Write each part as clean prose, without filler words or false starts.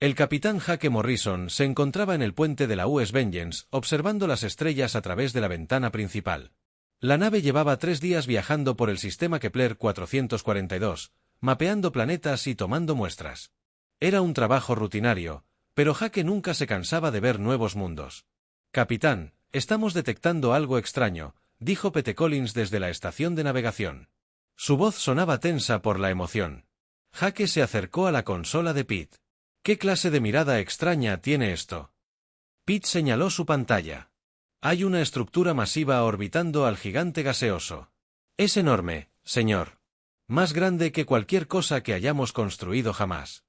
El capitán Jake Morrison se encontraba en el puente de la US Vengeance, observando las estrellas a través de la ventana principal. La nave llevaba 3 días viajando por el sistema Kepler 442, mapeando planetas y tomando muestras. Era un trabajo rutinario, pero Jake nunca se cansaba de ver nuevos mundos. «Capitán, estamos detectando algo extraño», dijo Pete Collins desde la estación de navegación. Su voz sonaba tensa por la emoción. Jake se acercó a la consola de Pete. «¿Qué clase de mirada extraña tiene esto?» Pete señaló su pantalla. «Hay una estructura masiva orbitando al gigante gaseoso. Es enorme, señor. Más grande que cualquier cosa que hayamos construido jamás».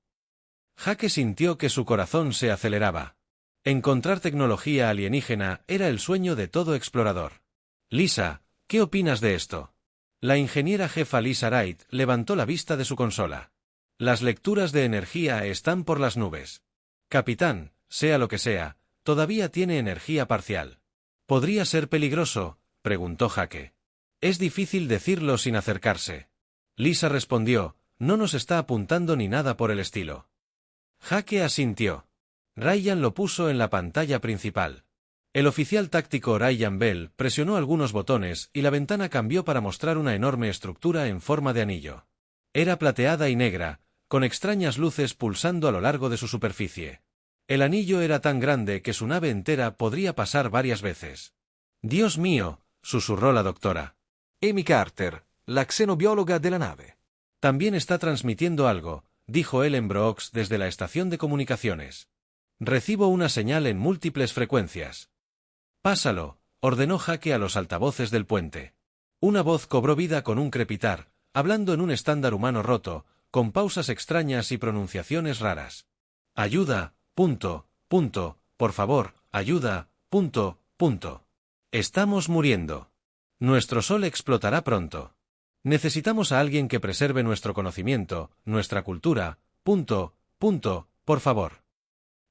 Jake sintió que su corazón se aceleraba. Encontrar tecnología alienígena era el sueño de todo explorador. «Lisa, ¿qué opinas de esto?» La ingeniera jefa Lisa Wright levantó la vista de su consola. «Las lecturas de energía están por las nubes. Capitán, sea lo que sea, todavía tiene energía parcial». «¿Podría ser peligroso?», preguntó Jake. «Es difícil decirlo sin acercarse». Lisa respondió: «No nos está apuntando ni nada por el estilo». Jake asintió. Ryan lo puso en la pantalla principal. El oficial táctico Ryan Bell presionó algunos botones y la ventana cambió para mostrar una enorme estructura en forma de anillo. Era plateada y negra, con extrañas luces pulsando a lo largo de su superficie. El anillo era tan grande que su nave entera podría pasar varias veces. «Dios mío», susurró la doctora. Amy Carter, la xenobióloga de la nave. «También está transmitiendo algo», dijo Ellen Brooks desde la estación de comunicaciones. «Recibo una señal en múltiples frecuencias». «Pásalo», ordenó Jake a los altavoces del puente. Una voz cobró vida con un crepitar, hablando en un estándar humano roto, con pausas extrañas y pronunciaciones raras. «Ayuda, por favor, ayuda, Estamos muriendo. Nuestro sol explotará pronto. Necesitamos a alguien que preserve nuestro conocimiento, nuestra cultura, por favor».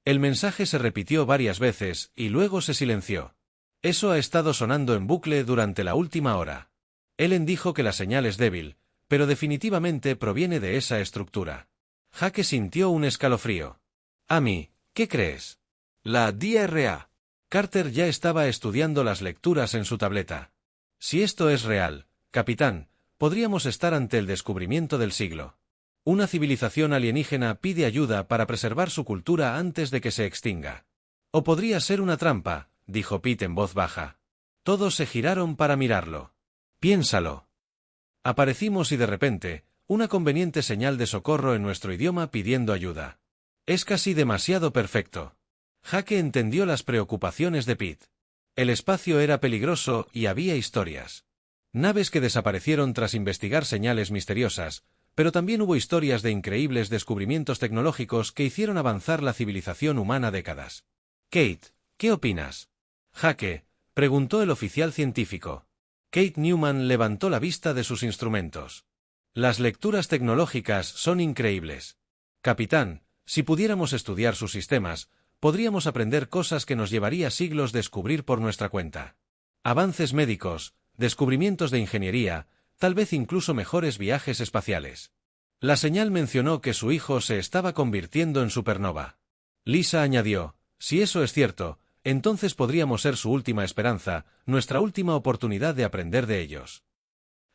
El mensaje se repitió varias veces y luego se silenció. Eso ha estado sonando en bucle durante la última hora. Ellen dijo que la señal es débil, pero definitivamente proviene de esa estructura. Jake sintió un escalofrío. «Amy, ¿qué crees?» La DRA. Carter ya estaba estudiando las lecturas en su tableta. «Si esto es real, capitán, podríamos estar ante el descubrimiento del siglo. Una civilización alienígena pide ayuda para preservar su cultura antes de que se extinga. O podría ser una trampa», dijo Pete en voz baja. Todos se giraron para mirarlo. «Piénsalo». Aparecimos y de repente, una conveniente señal de socorro en nuestro idioma pidiendo ayuda. Es casi demasiado perfecto. Jake entendió las preocupaciones de Pete. El espacio era peligroso y había historias. Naves que desaparecieron tras investigar señales misteriosas, pero también hubo historias de increíbles descubrimientos tecnológicos que hicieron avanzar la civilización humana décadas. «Kate, ¿qué opinas?» «Jake», preguntó el oficial científico. Kate Newman levantó la vista de sus instrumentos. «Las lecturas tecnológicas son increíbles. Capitán, si pudiéramos estudiar sus sistemas, podríamos aprender cosas que nos llevaría siglos descubrir por nuestra cuenta. Avances médicos, descubrimientos de ingeniería, tal vez incluso mejores viajes espaciales». La señal mencionó que su hijo se estaba convirtiendo en supernova. Lisa añadió: «Si eso es cierto, entonces podríamos ser su última esperanza, nuestra última oportunidad de aprender de ellos».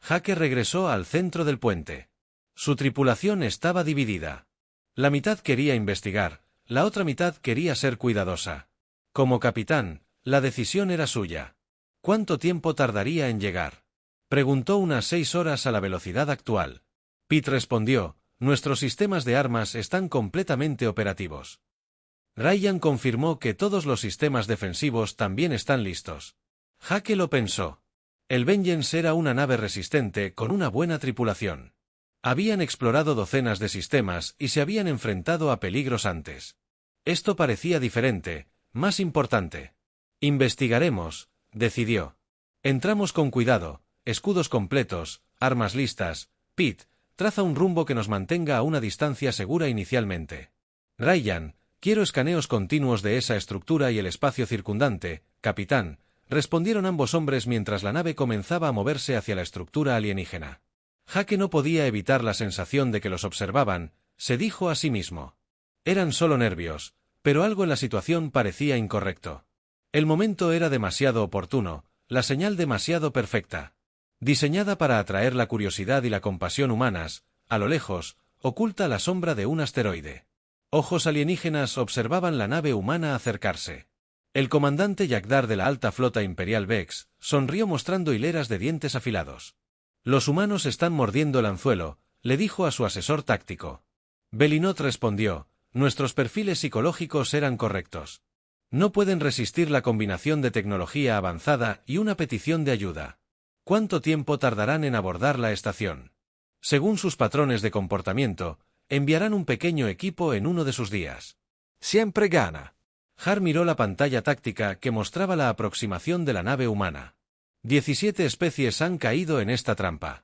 Jake regresó al centro del puente. Su tripulación estaba dividida. La mitad quería investigar, la otra mitad quería ser cuidadosa. Como capitán, la decisión era suya. ¿Cuánto tiempo tardaría en llegar?, preguntó. «Unas 6 horas a la velocidad actual». Pete respondió: «Nuestros sistemas de armas están completamente operativos». Ryan confirmó que todos los sistemas defensivos también están listos. Jake lo pensó. El Vengeance era una nave resistente con una buena tripulación. Habían explorado docenas de sistemas y se habían enfrentado a peligros antes. Esto parecía diferente, más importante. «Investigaremos», decidió. «Entramos con cuidado, escudos completos, armas listas. Pete, traza un rumbo que nos mantenga a una distancia segura inicialmente. Ryan, quiero escaneos continuos de esa estructura y el espacio circundante, capitán», respondieron ambos hombres mientras la nave comenzaba a moverse hacia la estructura alienígena. Jake no podía evitar la sensación de que los observaban, se dijo a sí mismo. Eran solo nervios, pero algo en la situación parecía incorrecto. El momento era demasiado oportuno, la señal demasiado perfecta. Diseñada para atraer la curiosidad y la compasión humanas, a lo lejos, oculta la sombra de un asteroide. Ojos alienígenas observaban la nave humana acercarse. El comandante Yagdar de la alta flota imperial Vex sonrió mostrando hileras de dientes afilados. Los humanos están mordiendo el anzuelo, le dijo a su asesor táctico. Belinot respondió, nuestros perfiles psicológicos eran correctos. No pueden resistir la combinación de tecnología avanzada y una petición de ayuda. ¿Cuánto tiempo tardarán en abordar la estación? Según sus patrones de comportamiento, enviarán un pequeño equipo en uno de sus días. Siempre gana. Har miró la pantalla táctica que mostraba la aproximación de la nave humana. 17 especies han caído en esta trampa.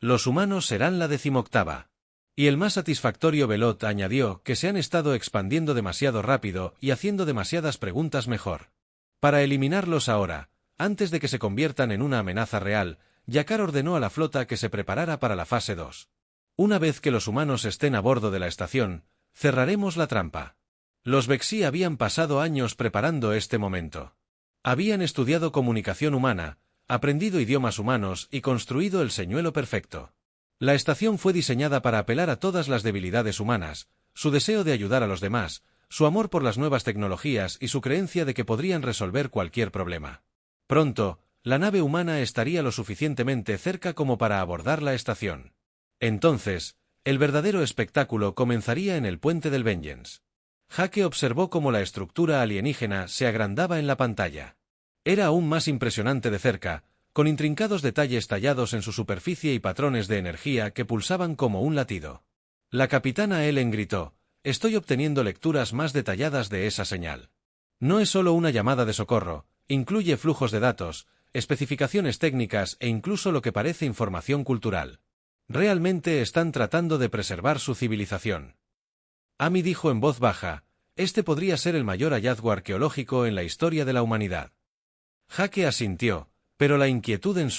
Los humanos serán la 18ª. Y el más satisfactorio Belot añadió que se han estado expandiendo demasiado rápido y haciendo demasiadas preguntas mejor. Para eliminarlos ahora, antes de que se conviertan en una amenaza real, Yakar ordenó a la flota que se preparara para la fase 2. Una vez que los humanos estén a bordo de la estación, cerraremos la trampa. Los Vexí habían pasado años preparando este momento. Habían estudiado comunicación humana, aprendido idiomas humanos y construido el señuelo perfecto. La estación fue diseñada para apelar a todas las debilidades humanas, su deseo de ayudar a los demás, su amor por las nuevas tecnologías y su creencia de que podrían resolver cualquier problema. Pronto, la nave humana estaría lo suficientemente cerca como para abordar la estación. Entonces, el verdadero espectáculo comenzaría en el puente del Vengeance. Jake observó cómo la estructura alienígena se agrandaba en la pantalla. Era aún más impresionante de cerca, con intrincados detalles tallados en su superficie y patrones de energía que pulsaban como un latido. La capitana Ellen gritó, «Estoy obteniendo lecturas más detalladas de esa señal. No es solo una llamada de socorro, incluye flujos de datos, especificaciones técnicas e incluso lo que parece información cultural. Realmente están tratando de preservar su civilización». Amy dijo en voz baja, «Este podría ser el mayor hallazgo arqueológico en la historia de la humanidad». Jake asintió, pero la inquietud en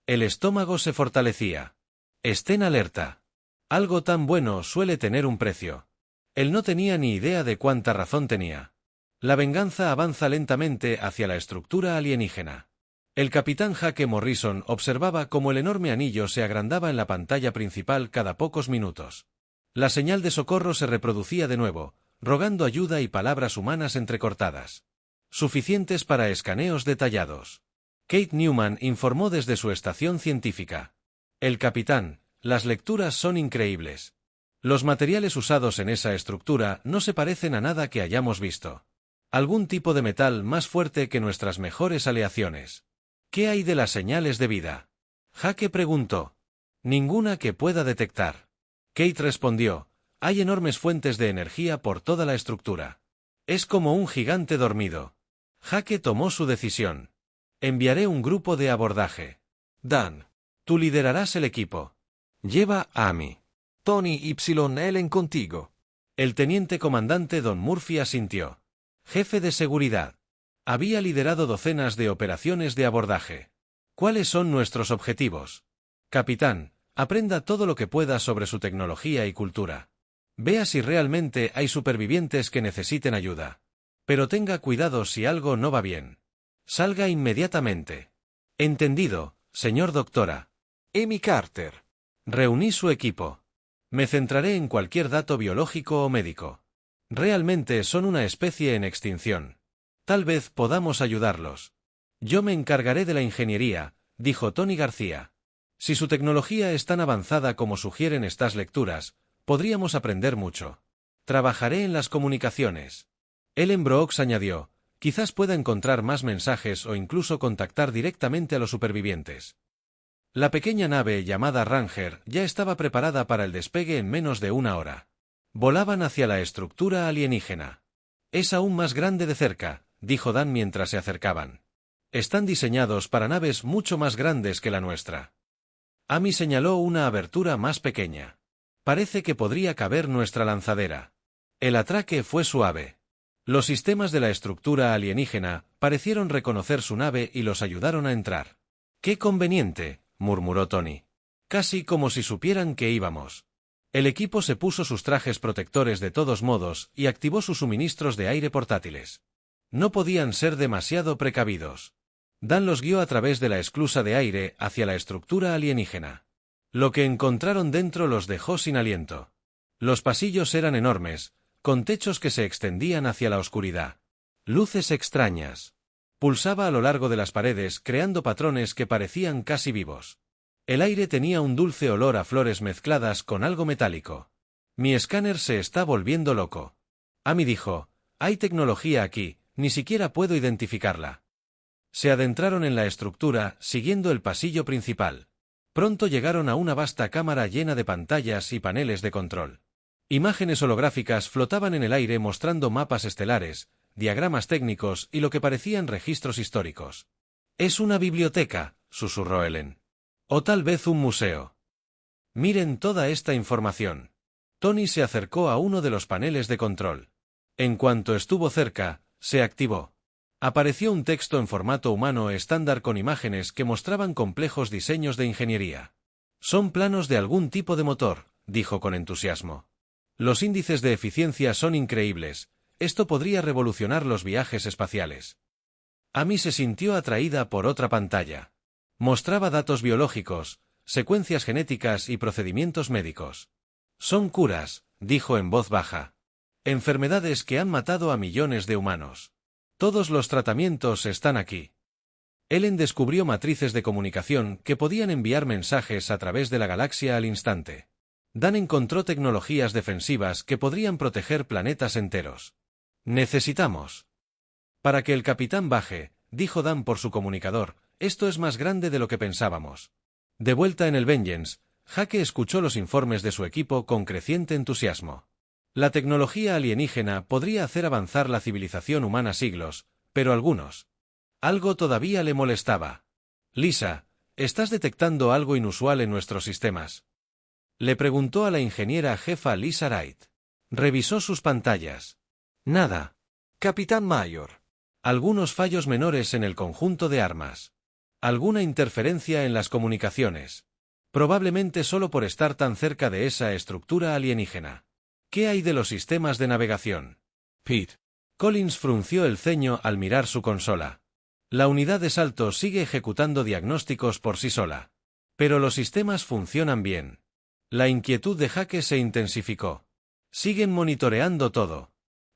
el estómago se fortalecía. «Estén alerta. Algo tan bueno suele tener un precio». Él no tenía ni idea de cuánta razón tenía. La venganza avanza lentamente hacia la estructura alienígena. El capitán Jake Morrison observaba cómo el enorme anillo se agrandaba en la pantalla principal cada pocos minutos. La señal de socorro se reproducía de nuevo, rogando ayuda y palabras humanas entrecortadas. Suficientes para escaneos detallados. Kate Newman informó desde su estación científica. «El capitán, las lecturas son increíbles. Los materiales usados en esa estructura no se parecen a nada que hayamos visto. Algún tipo de metal más fuerte que nuestras mejores aleaciones. ¿Qué hay de las señales de vida?». Jake preguntó. «Ninguna que pueda detectar». Kate respondió, «Hay enormes fuentes de energía por toda la estructura. Es como un gigante dormido». Jake tomó su decisión. «Enviaré un grupo de abordaje. Dan, tú liderarás el equipo. Lleva a Amy. Tony y Ellen contigo». El teniente comandante Don Murphy asintió. Jefe de seguridad. Había liderado docenas de operaciones de abordaje. ¿Cuáles son nuestros objetivos? Capitán, aprenda todo lo que pueda sobre su tecnología y cultura. Vea si realmente hay supervivientes que necesiten ayuda. Pero tenga cuidado si algo no va bien. Salga inmediatamente». «Entendido, señor doctora». Amy Carter. Reuní su equipo. «Me centraré en cualquier dato biológico o médico. Realmente son una especie en extinción. Tal vez podamos ayudarlos». «Yo me encargaré de la ingeniería», dijo Tony García. «Si su tecnología es tan avanzada como sugieren estas lecturas, podríamos aprender mucho. Trabajaré en las comunicaciones». Ellen Brooks añadió, «Quizás pueda encontrar más mensajes o incluso contactar directamente a los supervivientes». La pequeña nave llamada Ranger ya estaba preparada para el despegue en menos de una hora. Volaban hacia la estructura alienígena. «Es aún más grande de cerca», dijo Dan mientras se acercaban. «Están diseñados para naves mucho más grandes que la nuestra». Amy señaló una abertura más pequeña. «Parece que podría caber nuestra lanzadera». El atraque fue suave. Los sistemas de la estructura alienígena parecieron reconocer su nave y los ayudaron a entrar. «Qué conveniente», murmuró Tony. «Casi como si supieran que íbamos». El equipo se puso sus trajes protectores de todos modos y activó sus suministros de aire portátiles. No podían ser demasiado precavidos. Dan los guió a través de la esclusa de aire hacia la estructura alienígena. Lo que encontraron dentro los dejó sin aliento. Los pasillos eran enormes, con techos que se extendían hacia la oscuridad. Luces extrañas. Pulsaba a lo largo de las paredes, creando patrones que parecían casi vivos. El aire tenía un dulce olor a flores mezcladas con algo metálico. Mi escáner se está volviendo loco. Amy dijo, hay tecnología aquí, ni siquiera puedo identificarla. Se adentraron en la estructura, siguiendo el pasillo principal. Pronto llegaron a una vasta cámara llena de pantallas y paneles de control. Imágenes holográficas flotaban en el aire mostrando mapas estelares, diagramas técnicos y lo que parecían registros históricos. «Es una biblioteca», susurró Ellen. «O tal vez un museo». «Miren toda esta información». Tony se acercó a uno de los paneles de control. En cuanto estuvo cerca, se activó. Apareció un texto en formato humano estándar con imágenes que mostraban complejos diseños de ingeniería. «Son planos de algún tipo de motor», dijo con entusiasmo. «Los índices de eficiencia son increíbles. Esto podría revolucionar los viajes espaciales». Amy se sintió atraída por otra pantalla. Mostraba datos biológicos, secuencias genéticas y procedimientos médicos. «Son curas», dijo en voz baja. «Enfermedades que han matado a millones de humanos. Todos los tratamientos están aquí». Ellen descubrió matrices de comunicación que podían enviar mensajes a través de la galaxia al instante. Dan encontró tecnologías defensivas que podrían proteger planetas enteros. «Necesitamos». «Para que el capitán baje», dijo Dan por su comunicador, «esto es más grande de lo que pensábamos». De vuelta en el Vengeance, Jake escuchó los informes de su equipo con creciente entusiasmo. La tecnología alienígena podría hacer avanzar la civilización humana siglos, pero algo todavía le molestaba. «Lisa, ¿estás detectando algo inusual en nuestros sistemas?», le preguntó a la ingeniera jefa Lisa Wright. Revisó sus pantallas. «Nada. Capitán Mayor». «Algunos fallos menores en el conjunto de armas. Alguna interferencia en las comunicaciones. Probablemente solo por estar tan cerca de esa estructura alienígena». «¿Qué hay de los sistemas de navegación?». Pete. Collins frunció el ceño al mirar su consola. «La unidad de salto sigue ejecutando diagnósticos por sí sola. Pero los sistemas funcionan bien». La inquietud de Jake se intensificó. «Siguen monitoreando todo.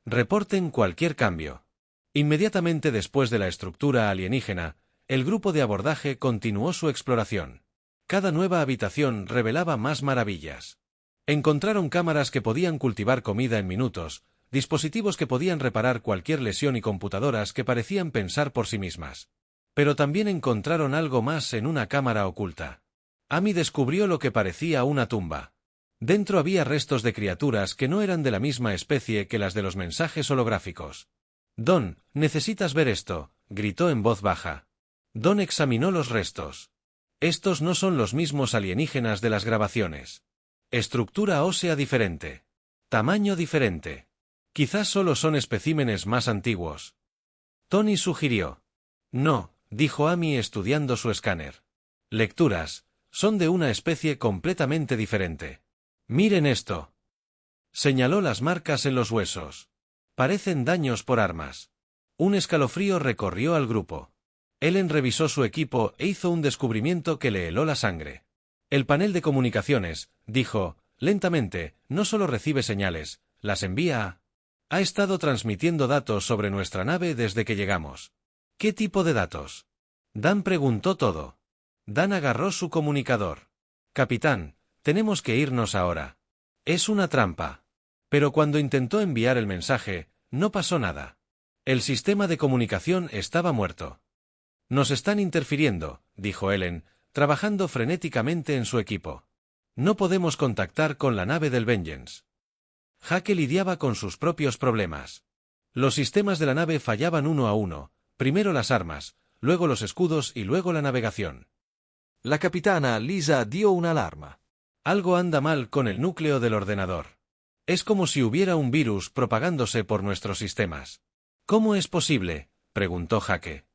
Reporten cualquier cambio». Inmediatamente después de la estructura alienígena, el grupo de abordaje continuó su exploración. Cada nueva habitación revelaba más maravillas. Encontraron cámaras que podían cultivar comida en minutos, dispositivos que podían reparar cualquier lesión y computadoras que parecían pensar por sí mismas. Pero también encontraron algo más en una cámara oculta. Amy descubrió lo que parecía una tumba. Dentro había restos de criaturas que no eran de la misma especie que las de los mensajes holográficos. «Don, necesitas ver esto», gritó en voz baja. Don examinó los restos. «Estos no son los mismos alienígenas de las grabaciones. Estructura ósea diferente. Tamaño diferente. Quizás solo son especímenes más antiguos». Tony sugirió. «No», dijo Amy estudiando su escáner. «Lecturas. Son de una especie completamente diferente. Miren esto». Señaló las marcas en los huesos. «Parecen daños por armas». Un escalofrío recorrió al grupo. Ellen revisó su equipo e hizo un descubrimiento que le heló la sangre. «El panel de comunicaciones», dijo, lentamente, «no solo recibe señales, las envía a... Ha estado transmitiendo datos sobre nuestra nave desde que llegamos». «¿Qué tipo de datos?». Dan preguntó todo. Dan agarró su comunicador. «Capitán, tenemos que irnos ahora. Es una trampa». Pero cuando intentó enviar el mensaje, no pasó nada. El sistema de comunicación estaba muerto. «Nos están interfiriendo», dijo Ellen, trabajando frenéticamente en su equipo. «No podemos contactar con la nave del Vengeance». Jake lidiaba con sus propios problemas. Los sistemas de la nave fallaban uno a uno, primero las armas, luego los escudos y luego la navegación. La capitana Lisa dio una alarma. «Algo anda mal con el núcleo del ordenador. Es como si hubiera un virus propagándose por nuestros sistemas». «¿Cómo es posible?», preguntó Jake.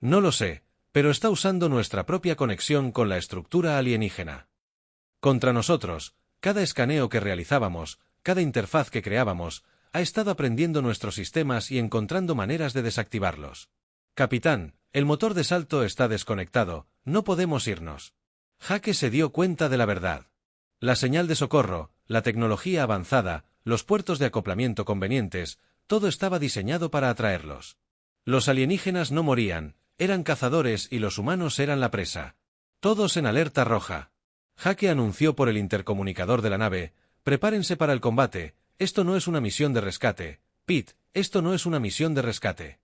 «No lo sé, pero está usando nuestra propia conexión con la estructura alienígena. Contra nosotros, Cada escaneo que realizábamos, cada interfaz que creábamos, ha estado aprendiendo nuestros sistemas y encontrando maneras de desactivarlos. Capitán, el motor de salto está desconectado, no podemos irnos. Jake se dio cuenta de la verdad. La señal de socorro, la tecnología avanzada, los puertos de acoplamiento convenientes, todo estaba diseñado para atraerlos. Los alienígenas no morían, eran cazadores y los humanos eran la presa. Todos en alerta roja. Jake anunció por el intercomunicador de la nave: prepárense para el combate, esto no es una misión de rescate. Pete, esto no es una misión de rescate.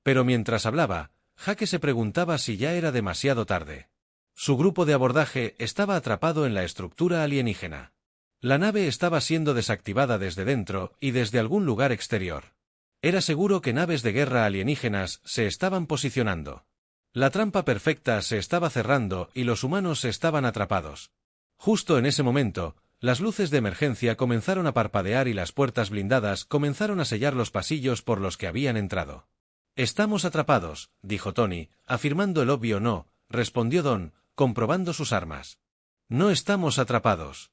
Pero mientras hablaba, Jake se preguntaba si ya era demasiado tarde. Su grupo de abordaje estaba atrapado en la estructura alienígena. La nave estaba siendo desactivada desde dentro y desde algún lugar exterior. Era seguro que naves de guerra alienígenas se estaban posicionando. La trampa perfecta se estaba cerrando y los humanos estaban atrapados. Justo en ese momento, las luces de emergencia comenzaron a parpadear y las puertas blindadas comenzaron a sellar los pasillos por los que habían entrado. «Estamos atrapados», dijo Tony, afirmando el obvio. «No», respondió Don, comprobando sus armas. «No estamos atrapados».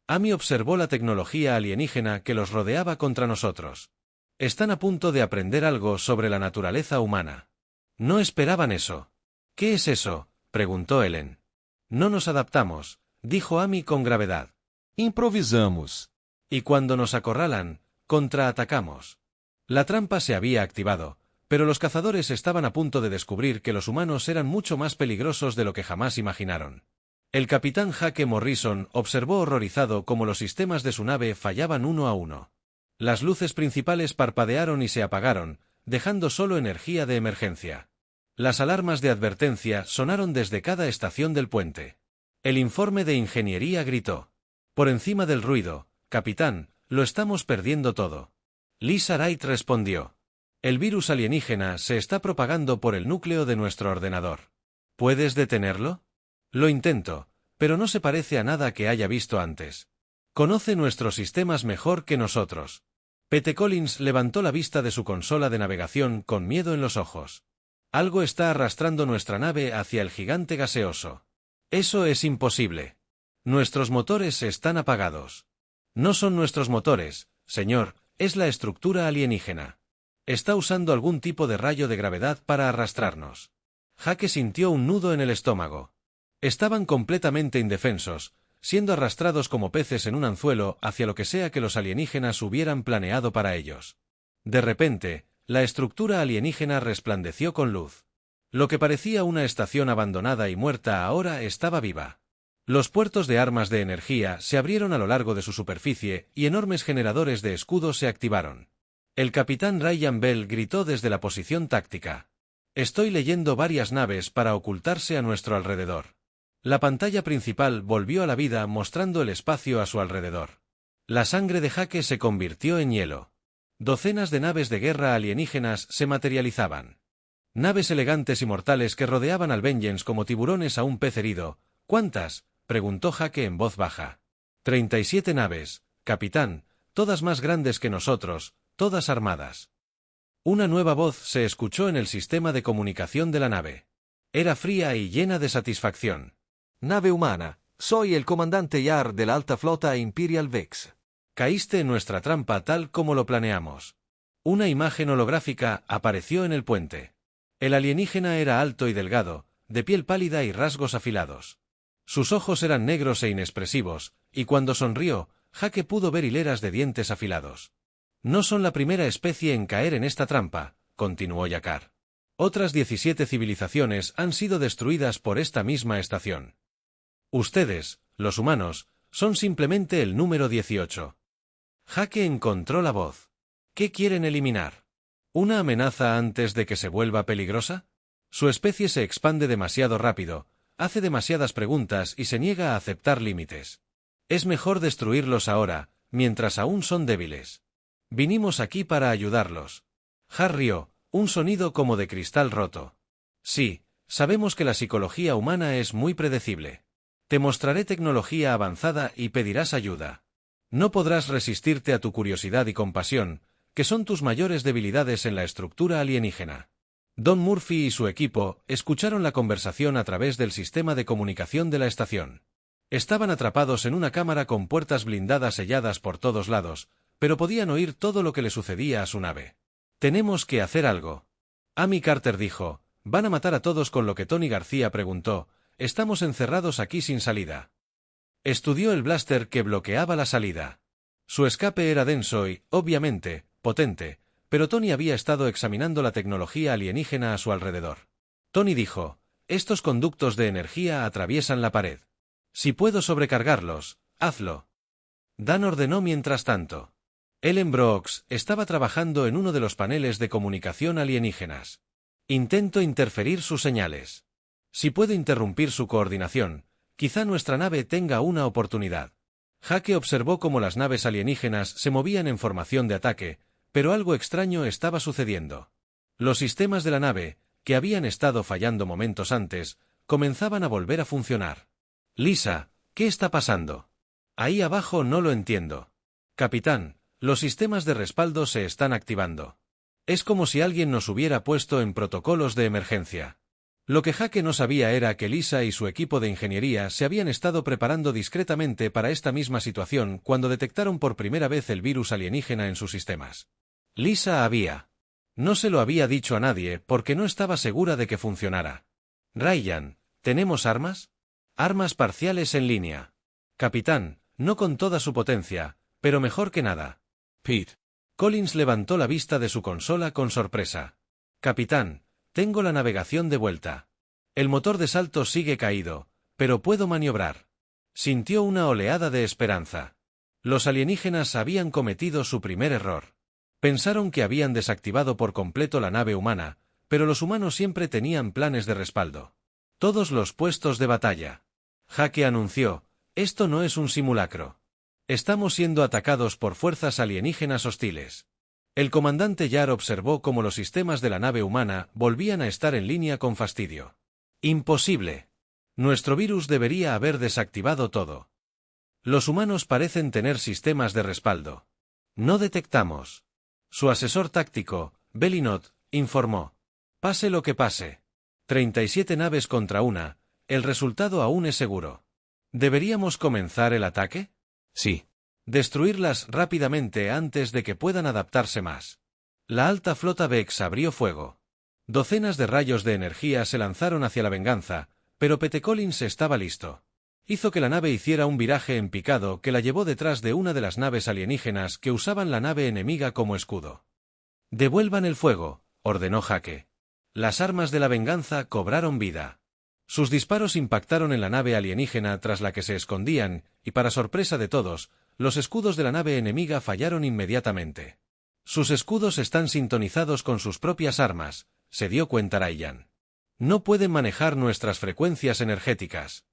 Amy observó la tecnología alienígena que los rodeaba contra nosotros. Están a punto de aprender algo sobre la naturaleza humana. No esperaban eso. ¿Qué es eso?, preguntó Ellen. No nos adaptamos, dijo Amy con gravedad. Improvisamos. Y cuando nos acorralan, contraatacamos. La trampa se había activado, pero los cazadores estaban a punto de descubrir que los humanos eran mucho más peligrosos de lo que jamás imaginaron. El capitán Jake Morrison observó horrorizado cómo los sistemas de su nave fallaban uno a uno. Las luces principales parpadearon y se apagaron, dejando solo energía de emergencia. Las alarmas de advertencia sonaron desde cada estación del puente. El informe de ingeniería gritó: «Por encima del ruido, capitán, lo estamos perdiendo todo». Lisa Wright respondió: «El virus alienígena se está propagando por el núcleo de nuestro ordenador. ¿Puedes detenerlo?» «Lo intento, pero no se parece a nada que haya visto antes. Conoce nuestros sistemas mejor que nosotros». Pete Collins levantó la vista de su consola de navegación con miedo en los ojos. «Algo está arrastrando nuestra nave hacia el gigante gaseoso». «Eso es imposible. Nuestros motores están apagados». «No son nuestros motores, señor, es la estructura alienígena. Está usando algún tipo de rayo de gravedad para arrastrarnos». Jake sintió un nudo en el estómago. Estaban completamente indefensos, siendo arrastrados como peces en un anzuelo hacia lo que sea que los alienígenas hubieran planeado para ellos. De repente, la estructura alienígena resplandeció con luz. Lo que parecía una estación abandonada y muerta ahora estaba viva. Los puertos de armas de energía se abrieron a lo largo de su superficie y enormes generadores de escudos se activaron. El capitán Ryan Bell gritó desde la posición táctica: «Estoy leyendo varias naves para ocultarse a nuestro alrededor». La pantalla principal volvió a la vida mostrando el espacio a su alrededor. La sangre de Jake se convirtió en hielo. Docenas de naves de guerra alienígenas se materializaban. Naves elegantes y mortales que rodeaban al Vengeance como tiburones a un pez herido. «¿Cuántas?», preguntó Jake en voz baja. 37 naves, capitán, todas más grandes que nosotros, todas armadas». Una nueva voz se escuchó en el sistema de comunicación de la nave. Era fría y llena de satisfacción. «Nave humana, soy el comandante Yar de la alta flota Imperial Vex. Caíste en nuestra trampa tal como lo planeamos». Una imagen holográfica apareció en el puente. El alienígena era alto y delgado, de piel pálida y rasgos afilados. Sus ojos eran negros e inexpresivos, y cuando sonrió, Jake pudo ver hileras de dientes afilados. «No son la primera especie en caer en esta trampa», continuó Yakar. «Otras 17 civilizaciones han sido destruidas por esta misma estación. Ustedes, los humanos, son simplemente el número 18. Jake encontró la voz. ¿Qué quieren eliminar? ¿Una amenaza antes de que se vuelva peligrosa? Su especie se expande demasiado rápido, hace demasiadas preguntas y se niega a aceptar límites. Es mejor destruirlos ahora, mientras aún son débiles. Vinimos aquí para ayudarlos». Har rió, un sonido como de cristal roto. «Sí, sabemos que la psicología humana es muy predecible. Te mostraré tecnología avanzada y pedirás ayuda. No podrás resistirte a tu curiosidad y compasión, que son tus mayores debilidades en la estructura alienígena». Don Murphy y su equipo escucharon la conversación a través del sistema de comunicación de la estación. Estaban atrapados en una cámara con puertas blindadas selladas por todos lados, pero podían oír todo lo que le sucedía a su nave. «Tenemos que hacer algo». Amy Carter dijo, «¿Van a matar a todos?» con lo que Tony García preguntó, «Estamos encerrados aquí sin salida». Estudió el blaster que bloqueaba la salida. Su escape era denso y, obviamente, potente, pero Tony había estado examinando la tecnología alienígena a su alrededor. Tony dijo, «Estos conductos de energía atraviesan la pared. Si puedo sobrecargarlos, hazlo». Dan ordenó mientras tanto. Ellen Brooks estaba trabajando en uno de los paneles de comunicación alienígenas. «Intento interferir sus señales. Si puedo interrumpir su coordinación, quizá nuestra nave tenga una oportunidad». Jake observó cómo las naves alienígenas se movían en formación de ataque, pero algo extraño estaba sucediendo. Los sistemas de la nave, que habían estado fallando momentos antes, comenzaban a volver a funcionar. «Lisa, ¿qué está pasando?» «Ahí abajo no lo entiendo». «Capitán, los sistemas de respaldo se están activando. Es como si alguien nos hubiera puesto en protocolos de emergencia». Lo que Jake no sabía era que Lisa y su equipo de ingeniería se habían estado preparando discretamente para esta misma situación cuando detectaron por primera vez el virus alienígena en sus sistemas. Lisa no se lo había dicho a nadie porque no estaba segura de que funcionara. «Ryan, ¿tenemos armas?» «Armas parciales en línea. Capitán, no con toda su potencia, pero mejor que nada». Pete. Collins levantó la vista de su consola con sorpresa. «Capitán, tengo la navegación de vuelta. El motor de salto sigue caído, pero puedo maniobrar». Sintió una oleada de esperanza. Los alienígenas habían cometido su primer error. Pensaron que habían desactivado por completo la nave humana, pero los humanos siempre tenían planes de respaldo. Todos los puestos de batalla. Jake anunció, «Esto no es un simulacro. Estamos siendo atacados por fuerzas alienígenas hostiles». El comandante Yar observó cómo los sistemas de la nave humana volvían a estar en línea con fastidio. «Imposible. Nuestro virus debería haber desactivado todo. Los humanos parecen tener sistemas de respaldo. No detectamos». Su asesor táctico, Bellinot, informó. «Pase lo que pase. 37 naves contra una, el resultado aún es seguro. ¿Deberíamos comenzar el ataque?» Sí. «Destruirlas rápidamente antes de que puedan adaptarse más». La alta flota Vex abrió fuego. Docenas de rayos de energía se lanzaron hacia la venganza, pero Pete Collins estaba listo. Hizo que la nave hiciera un viraje en picado que la llevó detrás de una de las naves alienígenas que usaban la nave enemiga como escudo. «Devuelvan el fuego», ordenó Jake. Las armas de la venganza cobraron vida. Sus disparos impactaron en la nave alienígena tras la que se escondían, y para sorpresa de todos, los escudos de la nave enemiga fallaron inmediatamente. «Sus escudos están sintonizados con sus propias armas», se dio cuenta Ryan. «No pueden manejar nuestras frecuencias energéticas».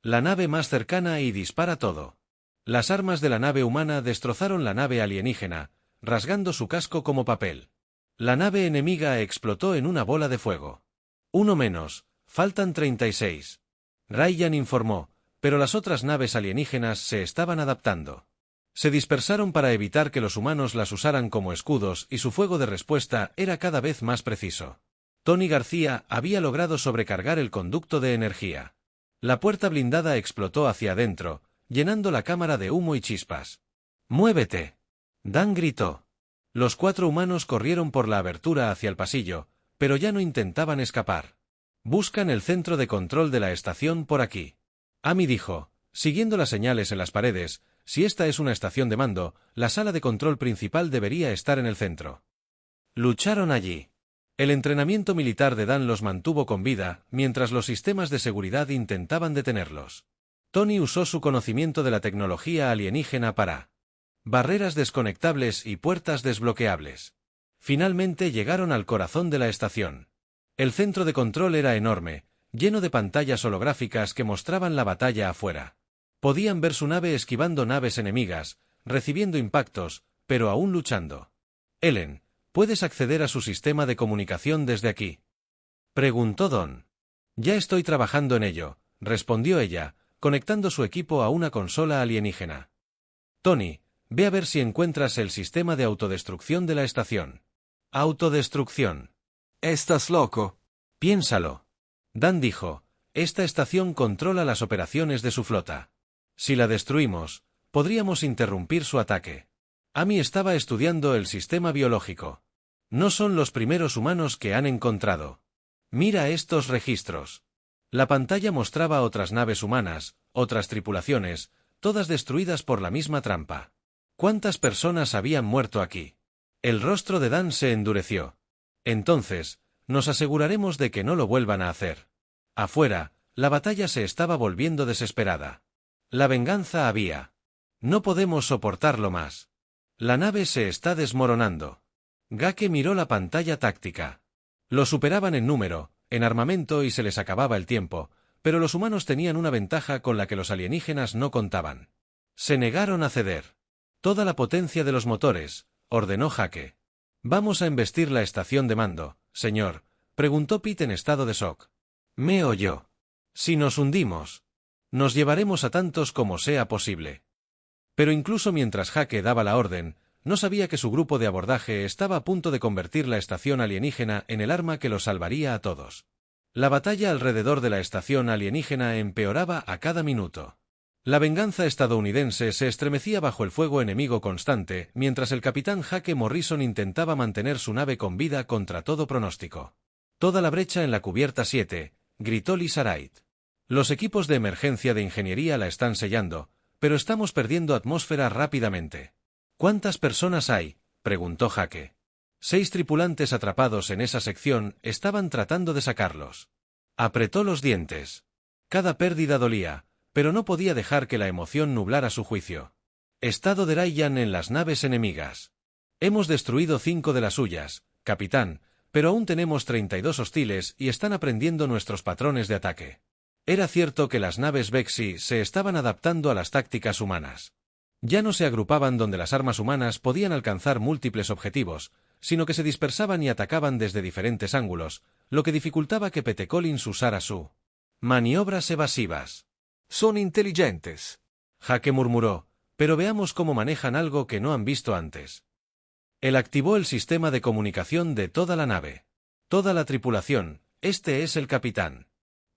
La nave más cercana y dispara todo. Las armas de la nave humana destrozaron la nave alienígena, rasgando su casco como papel. La nave enemiga explotó en una bola de fuego. «Uno menos, faltan 36. Ryan informó, pero las otras naves alienígenas se estaban adaptando. Se dispersaron para evitar que los humanos las usaran como escudos y su fuego de respuesta era cada vez más preciso. Tony García había logrado sobrecargar el conducto de energía. La puerta blindada explotó hacia adentro, llenando la cámara de humo y chispas. «¡Muévete!», Dan gritó. Los 4 humanos corrieron por la abertura hacia el pasillo, pero ya no intentaban escapar. «Buscan el centro de control de la estación por aquí». Amy dijo, siguiendo las señales en las paredes, «Si esta es una estación de mando, la sala de control principal debería estar en el centro». Lucharon allí. El entrenamiento militar de Dan los mantuvo con vida, mientras los sistemas de seguridad intentaban detenerlos. Tony usó su conocimiento de la tecnología alienígena para barreras desconectables y puertas desbloqueables. Finalmente llegaron al corazón de la estación. El centro de control era enorme, lleno de pantallas holográficas que mostraban la batalla afuera. Podían ver su nave esquivando naves enemigas, recibiendo impactos, pero aún luchando. «Ellen, ¿puedes acceder a su sistema de comunicación desde aquí?», preguntó Don. «Ya estoy trabajando en ello», respondió ella, conectando su equipo a una consola alienígena. «Tony, ve a ver si encuentras el sistema de autodestrucción de la estación». «¿Autodestrucción? Estás loco». «Piénsalo». Dan dijo, Esta estación controla las operaciones de su flota. Si la destruimos, podríamos interrumpir su ataque. Amy estaba estudiando el sistema biológico. No son los primeros humanos que han encontrado. Mira estos registros. La pantalla mostraba otras naves humanas, otras tripulaciones, todas destruidas por la misma trampa. ¿Cuántas personas habían muerto aquí? El rostro de Dan se endureció. Entonces, nos aseguraremos de que no lo vuelvan a hacer. Afuera, la batalla se estaba volviendo desesperada. La venganza había. No podemos soportarlo más. La nave se está desmoronando. Gake miró la pantalla táctica. Lo superaban en número, en armamento y se les acababa el tiempo, pero los humanos tenían una ventaja con la que los alienígenas no contaban. Se negaron a ceder. Toda la potencia de los motores, ordenó Jake. «Vamos a embestir la estación de mando, señor», preguntó Pete en estado de shock. «Me oyó. Si nos hundimos, nos llevaremos a tantos como sea posible». Pero incluso mientras Jake daba la orden, no sabía que su grupo de abordaje estaba a punto de convertir la estación alienígena en el arma que los salvaría a todos. La batalla alrededor de la estación alienígena empeoraba a cada minuto. La venganza estadounidense se estremecía bajo el fuego enemigo constante, mientras el capitán Jake Morrison intentaba mantener su nave con vida contra todo pronóstico. «Toda la brecha en la cubierta 7», gritó Lisa Wright. «Los equipos de emergencia de ingeniería la están sellando, pero estamos perdiendo atmósfera rápidamente». «¿Cuántas personas hay?», preguntó Jake. 6 tripulantes atrapados en esa sección estaban tratando de sacarlos. Apretó los dientes. Cada pérdida dolía, pero no podía dejar que la emoción nublara su juicio. «Estado de Ryan en las naves enemigas. Hemos destruido 5 de las suyas, capitán, pero aún tenemos 32 hostiles y están aprendiendo nuestros patrones de ataque». Era cierto que las naves Vexy se estaban adaptando a las tácticas humanas. Ya no se agrupaban donde las armas humanas podían alcanzar múltiples objetivos, sino que se dispersaban y atacaban desde diferentes ángulos, lo que dificultaba que Pete Collins usara su maniobras evasivas. «Son inteligentes», Jake murmuró, «pero veamos cómo manejan algo que no han visto antes». Él activó el sistema de comunicación de toda la nave. «Toda la tripulación, este es el capitán.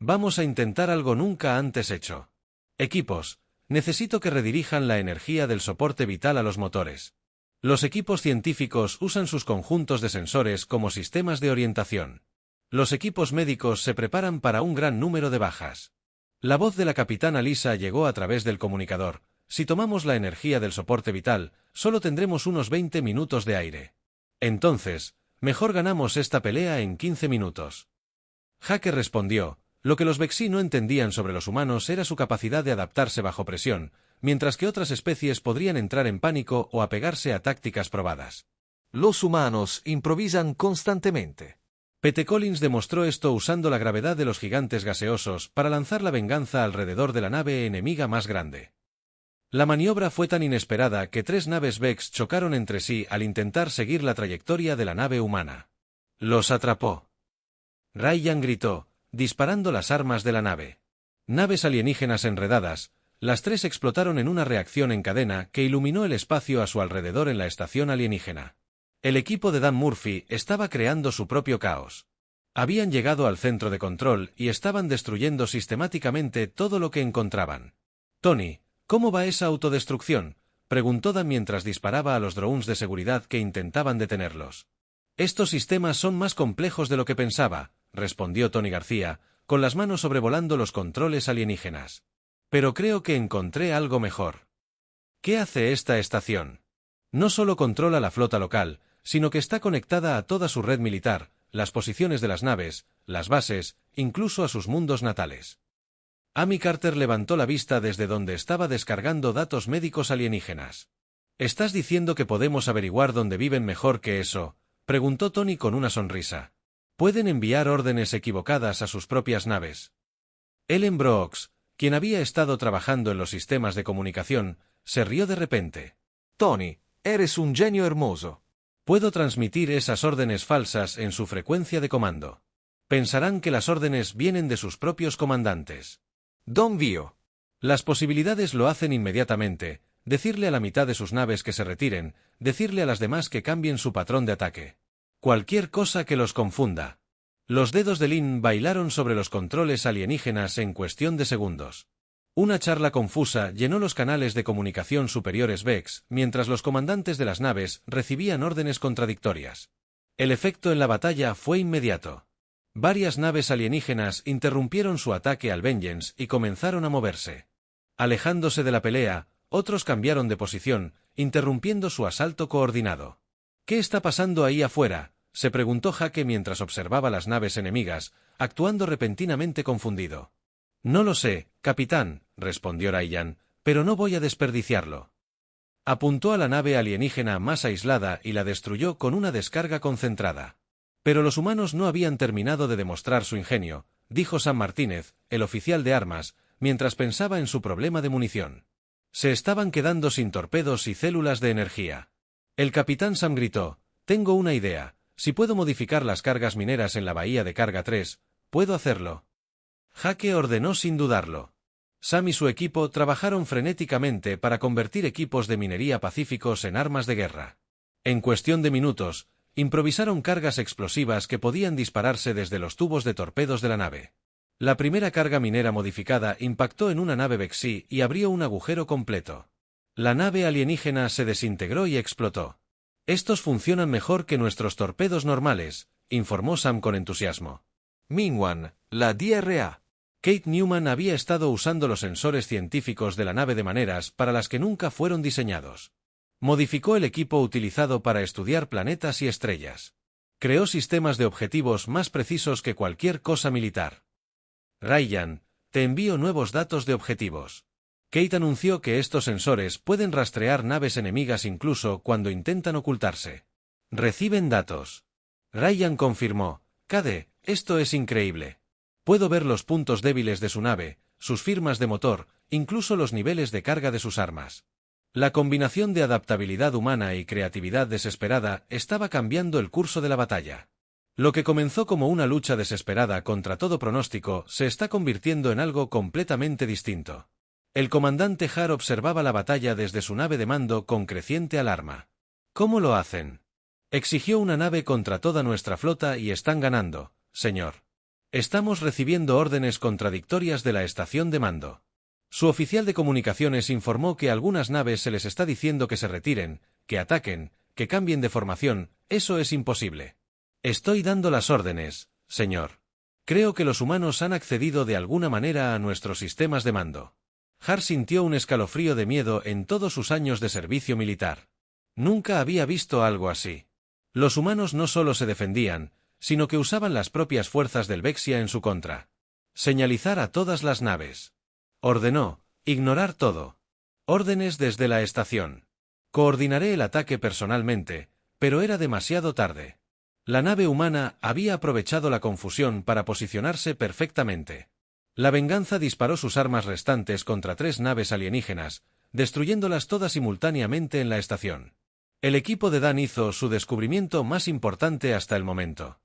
Vamos a intentar algo nunca antes hecho. Equipos, necesito que redirijan la energía del soporte vital a los motores. Los equipos científicos usan sus conjuntos de sensores como sistemas de orientación. Los equipos médicos se preparan para un gran número de bajas». La voz de la capitana Lisa llegó a través del comunicador. «Si tomamos la energía del soporte vital, solo tendremos unos 20 minutos de aire. Entonces, mejor ganamos esta pelea en 15 minutos». Jake respondió. Lo que los Vexy no entendían sobre los humanos era su capacidad de adaptarse bajo presión, mientras que otras especies podrían entrar en pánico o apegarse a tácticas probadas. «Los humanos improvisan constantemente». Pete Collins demostró esto usando la gravedad de los gigantes gaseosos para lanzar la venganza alrededor de la nave enemiga más grande. La maniobra fue tan inesperada que 3 naves Vex chocaron entre sí al intentar seguir la trayectoria de la nave humana. «Los atrapó». Ryan gritó, disparando las armas de la nave. Naves alienígenas enredadas, las 3 explotaron en una reacción en cadena que iluminó el espacio a su alrededor en la estación alienígena. El equipo de Dan Murphy estaba creando su propio caos. Habían llegado al centro de control y estaban destruyendo sistemáticamente todo lo que encontraban. «Tony, ¿cómo va esa autodestrucción?», preguntó Dan mientras disparaba a los drones de seguridad que intentaban detenerlos. «Estos sistemas son más complejos de lo que pensaba», respondió Tony García, con las manos sobrevolando los controles alienígenas. «Pero creo que encontré algo mejor». «¿Qué hace esta estación?». «No solo controla la flota local, sino que está conectada a toda su red militar, las posiciones de las naves, las bases, incluso a sus mundos natales». Amy Carter levantó la vista desde donde estaba descargando datos médicos alienígenas. «¿Estás diciendo que podemos averiguar dónde viven mejor que eso?», preguntó Tony con una sonrisa. «Pueden enviar órdenes equivocadas a sus propias naves». Ellen Brooks, quien había estado trabajando en los sistemas de comunicación, se rió de repente. «Tony, eres un genio hermoso». «Puedo transmitir esas órdenes falsas en su frecuencia de comando. Pensarán que las órdenes vienen de sus propios comandantes». «Don Vio». «Las posibilidades lo hacen inmediatamente, decirle a la mitad de sus naves que se retiren, decirle a las demás que cambien su patrón de ataque. Cualquier cosa que los confunda». Los dedos de Lin bailaron sobre los controles alienígenas en cuestión de segundos. Una charla confusa llenó los canales de comunicación superiores VEX, mientras los comandantes de las naves recibían órdenes contradictorias. El efecto en la batalla fue inmediato. Varias naves alienígenas interrumpieron su ataque al Vengeance y comenzaron a moverse. Alejándose de la pelea, otros cambiaron de posición, interrumpiendo su asalto coordinado. ¿Qué está pasando ahí afuera?, se preguntó Hake mientras observaba las naves enemigas, actuando repentinamente confundido. No lo sé, capitán, respondió Ryan, pero no voy a desperdiciarlo. Apuntó a la nave alienígena más aislada y la destruyó con una descarga concentrada. Pero los humanos no habían terminado de demostrar su ingenio, dijo Sam Martínez, el oficial de armas, mientras pensaba en su problema de munición. Se estaban quedando sin torpedos y células de energía. El capitán Sam gritó, tengo una idea. Si puedo modificar las cargas mineras en la bahía de carga 3, puedo hacerlo. Hake ordenó sin dudarlo. Sam y su equipo trabajaron frenéticamente para convertir equipos de minería pacíficos en armas de guerra. En cuestión de minutos, improvisaron cargas explosivas que podían dispararse desde los tubos de torpedos de la nave. La primera carga minera modificada impactó en una nave Vexi y abrió un agujero completo. La nave alienígena se desintegró y explotó. Estos funcionan mejor que nuestros torpedos normales, informó Sam con entusiasmo. Mingwan, la DRA. Kate Newman había estado usando los sensores científicos de la nave de maneras para las que nunca fueron diseñados. Modificó el equipo utilizado para estudiar planetas y estrellas. Creó sistemas de objetivos más precisos que cualquier cosa militar. Ryan, te envío nuevos datos de objetivos. Kate anunció que estos sensores pueden rastrear naves enemigas incluso cuando intentan ocultarse. Reciben datos. Ryan confirmó, Cade, esto es increíble. Puedo ver los puntos débiles de su nave, sus firmas de motor, incluso los niveles de carga de sus armas. La combinación de adaptabilidad humana y creatividad desesperada estaba cambiando el curso de la batalla. Lo que comenzó como una lucha desesperada contra todo pronóstico se está convirtiendo en algo completamente distinto. El comandante Har observaba la batalla desde su nave de mando con creciente alarma. ¿Cómo lo hacen? Exigió una nave contra toda nuestra flota y están ganando, señor. Estamos recibiendo órdenes contradictorias de la estación de mando. Su oficial de comunicaciones informó que a algunas naves se les está diciendo que se retiren, que ataquen, que cambien de formación, eso es imposible. Estoy dando las órdenes, señor. Creo que los humanos han accedido de alguna manera a nuestros sistemas de mando. Har sintió un escalofrío de miedo en todos sus años de servicio militar. Nunca había visto algo así. Los humanos no solo se defendían, sino que usaban las propias fuerzas del Vexia en su contra. Señalizar a todas las naves. Ordenó, ignorar todo. Órdenes desde la estación. Coordinaré el ataque personalmente, pero era demasiado tarde. La nave humana había aprovechado la confusión para posicionarse perfectamente. La venganza disparó sus armas restantes contra 3 naves alienígenas, destruyéndolas todas simultáneamente en la estación. El equipo de Dan hizo su descubrimiento más importante hasta el momento.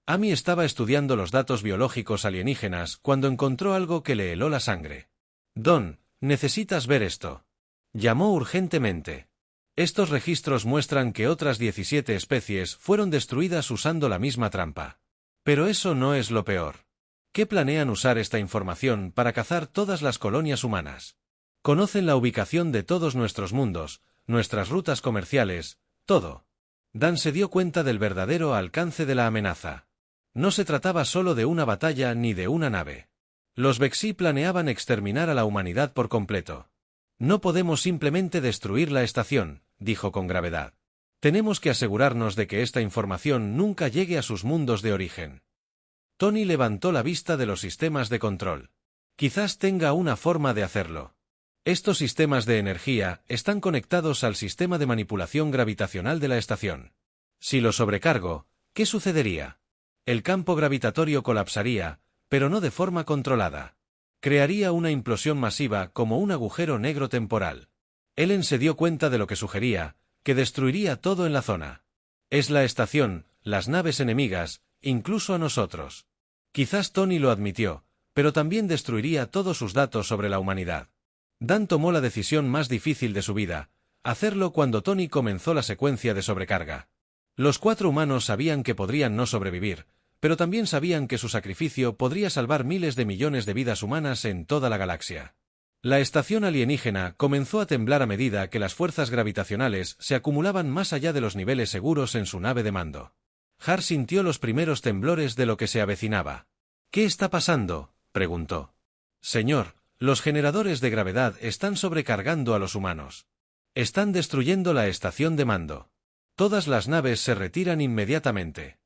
Amy estaba estudiando los datos biológicos alienígenas cuando encontró algo que le heló la sangre. Don, necesitas ver esto. Llamó urgentemente. Estos registros muestran que otras 17 especies fueron destruidas usando la misma trampa. Pero eso no es lo peor. ¿Qué planean usar esta información para cazar todas las colonias humanas? Conocen la ubicación de todos nuestros mundos, nuestras rutas comerciales, todo. Dan se dio cuenta del verdadero alcance de la amenaza. No se trataba solo de una batalla ni de una nave. Los Vexi planeaban exterminar a la humanidad por completo. No podemos simplemente destruir la estación, dijo con gravedad. Tenemos que asegurarnos de que esta información nunca llegue a sus mundos de origen. Tony levantó la vista de los sistemas de control. Quizás tenga una forma de hacerlo. Estos sistemas de energía están conectados al sistema de manipulación gravitacional de la estación. Si lo sobrecargo, ¿qué sucedería? El campo gravitatorio colapsaría, pero no de forma controlada. Crearía una implosión masiva como un agujero negro temporal. Ellen se dio cuenta de lo que sugería, que destruiría todo en la zona. Es la estación, las naves enemigas, incluso a nosotros. Quizás Tony lo admitió, pero también destruiría todos sus datos sobre la humanidad. Dan tomó la decisión más difícil de su vida, hacerlo cuando Tony comenzó la secuencia de sobrecarga. Los 4 humanos sabían que podrían no sobrevivir, pero también sabían que su sacrificio podría salvar miles de millones de vidas humanas en toda la galaxia. La estación alienígena comenzó a temblar a medida que las fuerzas gravitacionales se acumulaban más allá de los niveles seguros en su nave de mando. Har sintió los primeros temblores de lo que se avecinaba. «¿Qué está pasando?», preguntó. «Señor, los generadores de gravedad están sobrecargando a los humanos. Están destruyendo la estación de mando. Todas las naves se retiran inmediatamente».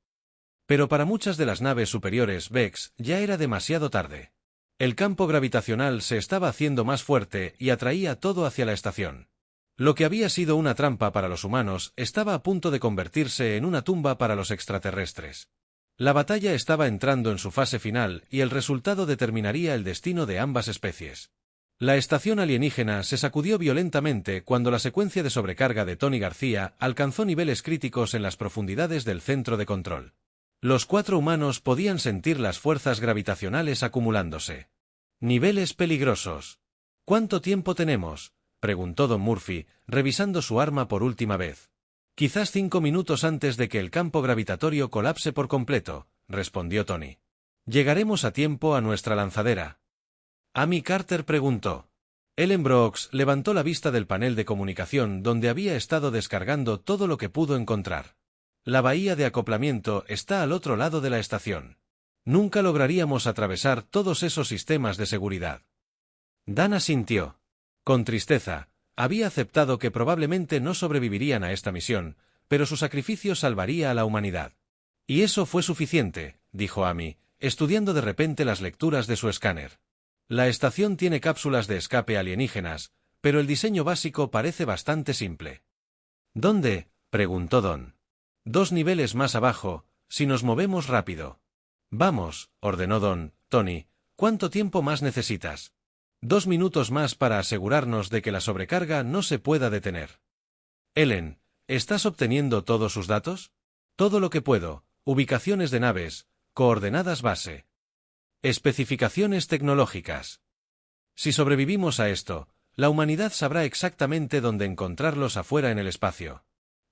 Pero para muchas de las naves superiores Vex ya era demasiado tarde. El campo gravitacional se estaba haciendo más fuerte y atraía todo hacia la estación. Lo que había sido una trampa para los humanos estaba a punto de convertirse en una tumba para los extraterrestres. La batalla estaba entrando en su fase final y el resultado determinaría el destino de ambas especies. La estación alienígena se sacudió violentamente cuando la secuencia de sobrecarga de Tony García alcanzó niveles críticos en las profundidades del centro de control. Los 4 humanos podían sentir las fuerzas gravitacionales acumulándose. «Niveles peligrosos». «¿Cuánto tiempo tenemos?», preguntó Don Murphy, revisando su arma por última vez. «Quizás 5 minutos antes de que el campo gravitatorio colapse por completo», respondió Tony. «Llegaremos a tiempo a nuestra lanzadera». Amy Carter preguntó. Ellen Brooks levantó la vista del panel de comunicación donde había estado descargando todo lo que pudo encontrar. «La bahía de acoplamiento está al otro lado de la estación. Nunca lograríamos atravesar todos esos sistemas de seguridad». Dan asintió. Con tristeza, había aceptado que probablemente no sobrevivirían a esta misión, pero su sacrificio salvaría a la humanidad. «Y eso fue suficiente», dijo Amy, estudiando de repente las lecturas de su escáner. «La estación tiene cápsulas de escape alienígenas, pero el diseño básico parece bastante simple». «¿Dónde?», preguntó Don. «2 niveles más abajo, si nos movemos rápido». «Vamos», ordenó Don. «Tony, ¿cuánto tiempo más necesitas?» 2 minutos más para asegurarnos de que la sobrecarga no se pueda detener. «Ellen, ¿estás obteniendo todos sus datos?» «Todo lo que puedo, ubicaciones de naves, coordenadas base. Especificaciones tecnológicas. Si sobrevivimos a esto, la humanidad sabrá exactamente dónde encontrarlos afuera en el espacio».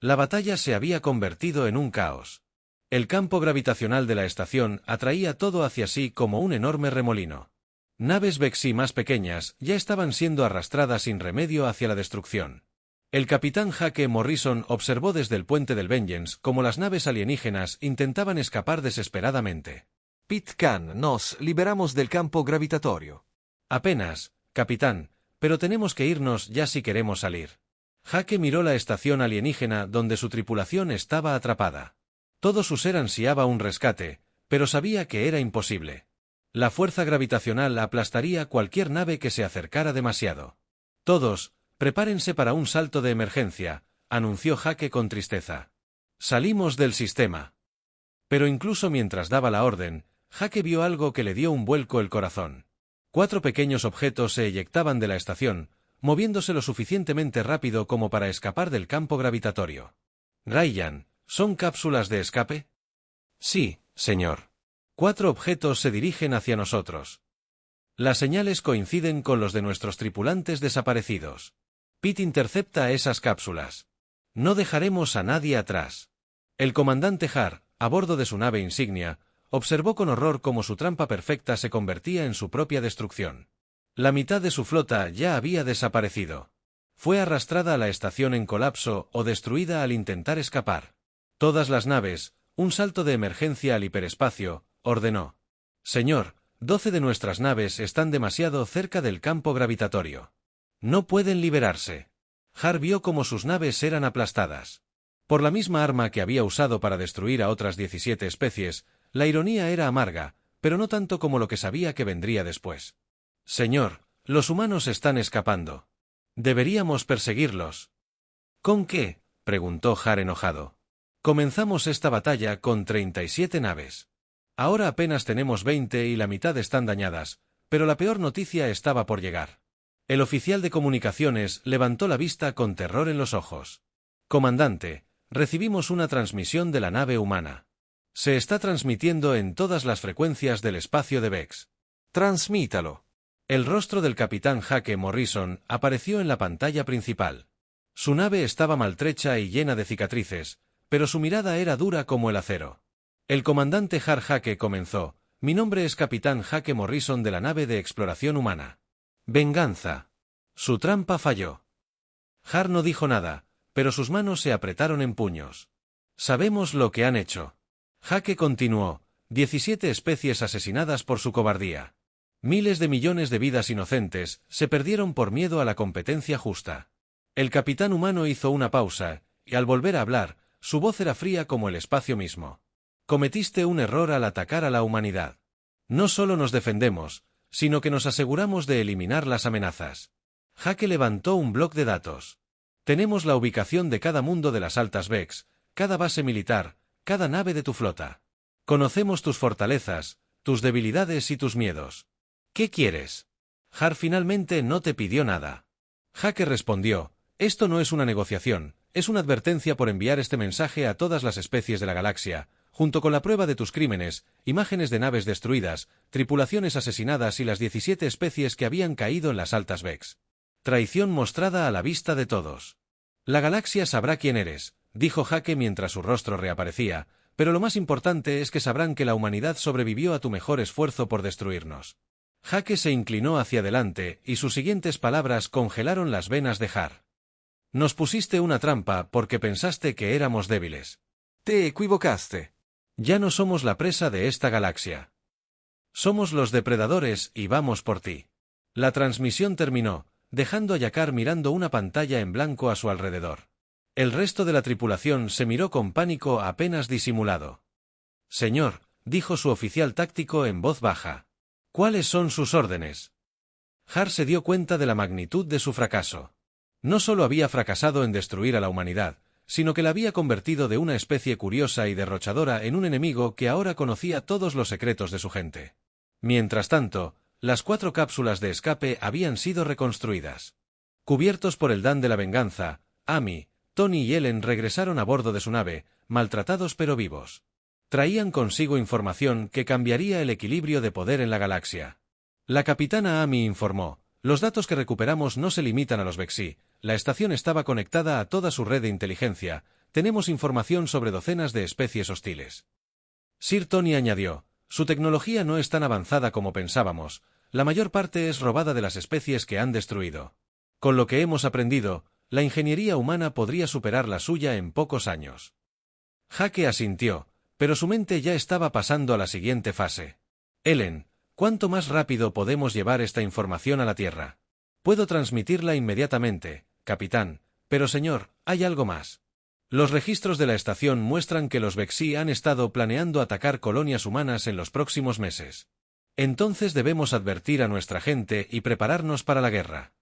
La batalla se había convertido en un caos. El campo gravitacional de la estación atraía todo hacia sí como un enorme remolino. Naves Vexi más pequeñas ya estaban siendo arrastradas sin remedio hacia la destrucción. El capitán Hake Morrison observó desde el puente del Vengeance cómo las naves alienígenas intentaban escapar desesperadamente. «Pitcairn, nos liberamos del campo gravitatorio». «Apenas, capitán, pero tenemos que irnos ya si queremos salir». Hake miró la estación alienígena donde su tripulación estaba atrapada. Todo su ser ansiaba un rescate, pero sabía que era imposible. La fuerza gravitacional aplastaría cualquier nave que se acercara demasiado. «Todos, prepárense para un salto de emergencia», anunció Hake con tristeza. «Salimos del sistema». Pero incluso mientras daba la orden, Hake vio algo que le dio un vuelco el corazón. 4 pequeños objetos se eyectaban de la estación, moviéndose lo suficientemente rápido como para escapar del campo gravitatorio. «Ryan, ¿son cápsulas de escape?» «Sí, señor». 4 objetos se dirigen hacia nosotros. Las señales coinciden con los de nuestros tripulantes desaparecidos. Pete intercepta esas cápsulas. No dejaremos a nadie atrás. El comandante Har, a bordo de su nave insignia, observó con horror cómo su trampa perfecta se convertía en su propia destrucción. La mitad de su flota ya había desaparecido. Fue arrastrada a la estación en colapso o destruida al intentar escapar. «Todas las naves, un salto de emergencia al hiperespacio», ordenó. «Señor, 12 de nuestras naves están demasiado cerca del campo gravitatorio. No pueden liberarse». Har vio cómo sus naves eran aplastadas. Por la misma arma que había usado para destruir a otras 17 especies, la ironía era amarga, pero no tanto como lo que sabía que vendría después. «Señor, los humanos están escapando. Deberíamos perseguirlos». «¿Con qué?», preguntó Har enojado. «Comenzamos esta batalla con 37 naves. Ahora apenas tenemos 20 y la mitad están dañadas, pero la peor noticia estaba por llegar». El oficial de comunicaciones levantó la vista con terror en los ojos. «Comandante, recibimos una transmisión de la nave humana. Se está transmitiendo en todas las frecuencias del espacio de Vex». «Transmítalo». El rostro del capitán Hake Morrison apareció en la pantalla principal. Su nave estaba maltrecha y llena de cicatrices, pero su mirada era dura como el acero. El comandante Har Hake comenzó: mi nombre es Capitán Hake Morrison de la nave de exploración humana. Venganza. Su trampa falló. Har no dijo nada, pero sus manos se apretaron en puños. Sabemos lo que han hecho. Hake continuó: 17 especies asesinadas por su cobardía. Miles de millones de vidas inocentes se perdieron por miedo a la competencia justa. El capitán humano hizo una pausa, y al volver a hablar, su voz era fría como el espacio mismo. Cometiste un error al atacar a la humanidad. No solo nos defendemos, sino que nos aseguramos de eliminar las amenazas. Hake levantó un bloc de datos. Tenemos la ubicación de cada mundo de las Altas Vex, cada base militar, cada nave de tu flota. Conocemos tus fortalezas, tus debilidades y tus miedos. ¿Qué quieres? Har finalmente no te pidió nada. Hake respondió: esto no es una negociación, es una advertencia por enviar este mensaje a todas las especies de la galaxia, junto con la prueba de tus crímenes, imágenes de naves destruidas, tripulaciones asesinadas y las 17 especies que habían caído en las Altas Vex. Traición mostrada a la vista de todos. La galaxia sabrá quién eres, dijo Hake mientras su rostro reaparecía, pero lo más importante es que sabrán que la humanidad sobrevivió a tu mejor esfuerzo por destruirnos. Hake se inclinó hacia adelante y sus siguientes palabras congelaron las venas de Har. Nos pusiste una trampa porque pensaste que éramos débiles. Te equivocaste. Ya no somos la presa de esta galaxia. Somos los depredadores y vamos por ti. La transmisión terminó, dejando a Yakar mirando una pantalla en blanco a su alrededor. El resto de la tripulación se miró con pánico apenas disimulado. Señor, dijo su oficial táctico en voz baja. ¿Cuáles son sus órdenes? Har se dio cuenta de la magnitud de su fracaso. No solo había fracasado en destruir a la humanidad, sino que la había convertido de una especie curiosa y derrochadora en un enemigo que ahora conocía todos los secretos de su gente. Mientras tanto, las 4 cápsulas de escape habían sido reconstruidas. Cubiertos por el Dan de la venganza, Amy, Tony y Ellen regresaron a bordo de su nave, maltratados pero vivos. Traían consigo información que cambiaría el equilibrio de poder en la galaxia. La capitana Amy informó: los datos que recuperamos no se limitan a los Vexi, la estación estaba conectada a toda su red de inteligencia, tenemos información sobre docenas de especies hostiles. Sir Tony añadió: su tecnología no es tan avanzada como pensábamos, la mayor parte es robada de las especies que han destruido. Con lo que hemos aprendido, la ingeniería humana podría superar la suya en pocos años. Hake asintió, pero su mente ya estaba pasando a la siguiente fase. Ellen, ¿cuánto más rápido podemos llevar esta información a la Tierra? Puedo transmitirla inmediatamente, capitán, pero señor, hay algo más. Los registros de la estación muestran que los Vexi han estado planeando atacar colonias humanas en los próximos meses. Entonces debemos advertir a nuestra gente y prepararnos para la guerra.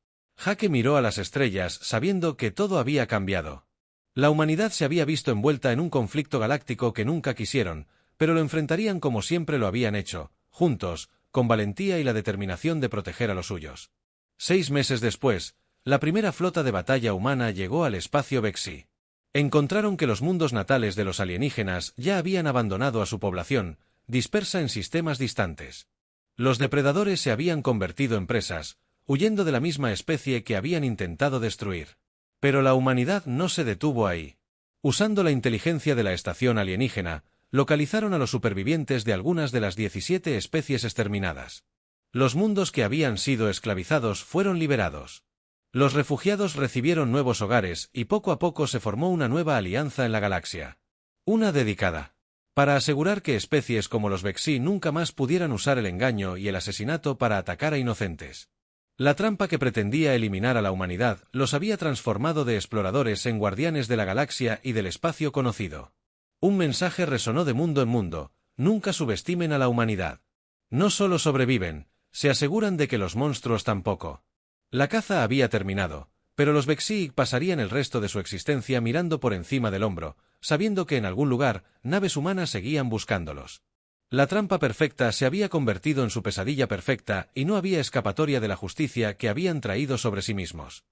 Hake miró a las estrellas sabiendo que todo había cambiado. La humanidad se había visto envuelta en un conflicto galáctico que nunca quisieron, pero lo enfrentarían como siempre lo habían hecho, juntos, con valentía y la determinación de proteger a los suyos. 6 meses después, la primera flota de batalla humana llegó al espacio Vexi. Encontraron que los mundos natales de los alienígenas ya habían abandonado a su población, dispersa en sistemas distantes. Los depredadores se habían convertido en presas, huyendo de la misma especie que habían intentado destruir. Pero la humanidad no se detuvo ahí. Usando la inteligencia de la estación alienígena, localizaron a los supervivientes de algunas de las 17 especies exterminadas. Los mundos que habían sido esclavizados fueron liberados. Los refugiados recibieron nuevos hogares y poco a poco se formó una nueva alianza en la galaxia. Una dedicada. Para asegurar que especies como los Vexi nunca más pudieran usar el engaño y el asesinato para atacar a inocentes. La trampa que pretendía eliminar a la humanidad los había transformado de exploradores en guardianes de la galaxia y del espacio conocido. Un mensaje resonó de mundo en mundo: nunca subestimen a la humanidad. No solo sobreviven, se aseguran de que los monstruos tampoco. La caza había terminado, pero los Vexi pasarían el resto de su existencia mirando por encima del hombro, sabiendo que en algún lugar, naves humanas seguían buscándolos. La trampa perfecta se había convertido en su pesadilla perfecta y no había escapatoria de la justicia que habían traído sobre sí mismos.